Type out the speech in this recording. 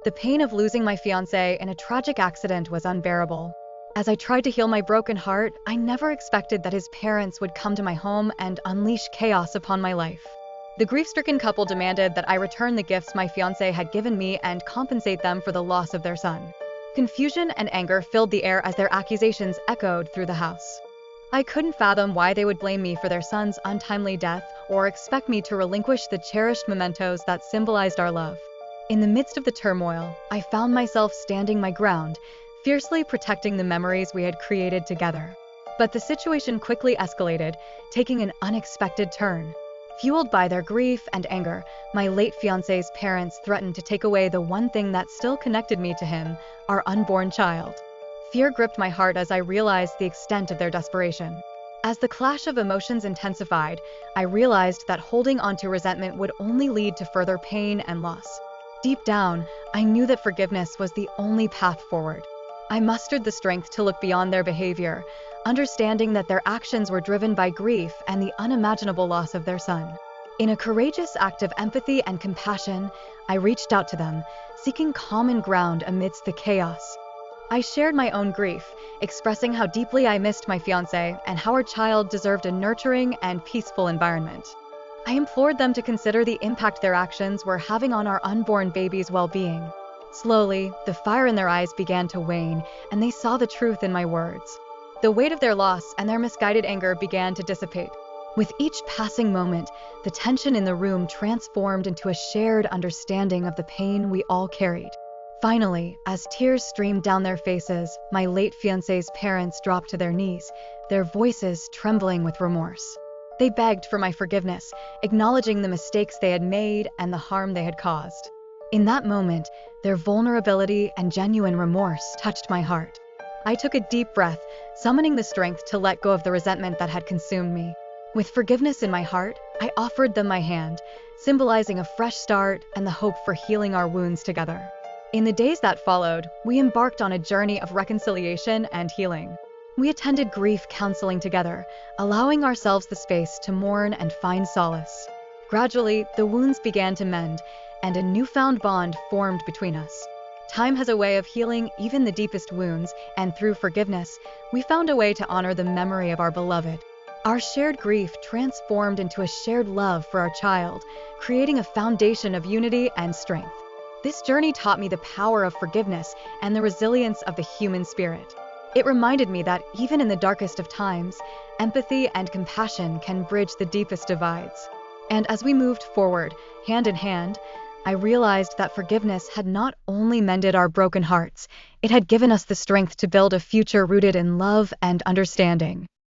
The pain of losing my fiancé in a tragic accident was unbearable. As I tried to heal my broken heart, I never expected that his parents would come to my home and unleash chaos upon my life. The grief-stricken couple demanded that I return the gifts my fiancé had given me and compensate them for the loss of their son. Confusion and anger filled the air as their accusations echoed through the house. I couldn't fathom why they would blame me for their son's untimely death or expect me to relinquish the cherished mementos that symbolized our love. In the midst of the turmoil, I found myself standing my ground, fiercely protecting the memories we had created together. But the situation quickly escalated, taking an unexpected turn. Fueled by their grief and anger, my late fiancé's parents threatened to take away the one thing that still connected me to him, our unborn child. Fear gripped my heart as I realized the extent of their desperation. As the clash of emotions intensified, I realized that holding onto resentment would only lead to further pain and loss. Deep down, I knew that forgiveness was the only path forward. I mustered the strength to look beyond their behavior, understanding that their actions were driven by grief and the unimaginable loss of their son. In a courageous act of empathy and compassion, I reached out to them, seeking common ground amidst the chaos. I shared my own grief, expressing how deeply I missed my fiancé and how our child deserved a nurturing and peaceful environment. I implored them to consider the impact their actions were having on our unborn baby's well-being. Slowly, the fire in their eyes began to wane, and they saw the truth in my words. The weight of their loss and their misguided anger began to dissipate. With each passing moment, the tension in the room transformed into a shared understanding of the pain we all carried. Finally, as tears streamed down their faces, my late fiancé's parents dropped to their knees, their voices trembling with remorse. They begged for my forgiveness, acknowledging the mistakes they had made and the harm they had caused. In that moment, their vulnerability and genuine remorse touched my heart. I took a deep breath, summoning the strength to let go of the resentment that had consumed me. With forgiveness in my heart, I offered them my hand, symbolizing a fresh start and the hope for healing our wounds together. In the days that followed, we embarked on a journey of reconciliation and healing. We attended grief counseling together, allowing ourselves the space to mourn and find solace. Gradually, the wounds began to mend, and a newfound bond formed between us. Time has a way of healing even the deepest wounds, and through forgiveness, we found a way to honor the memory of our beloved. Our shared grief transformed into a shared love for our child, creating a foundation of unity and strength. This journey taught me the power of forgiveness and the resilience of the human spirit. It reminded me that even in the darkest of times, empathy and compassion can bridge the deepest divides. And as we moved forward, hand in hand, I realized that forgiveness had not only mended our broken hearts, it had given us the strength to build a future rooted in love and understanding.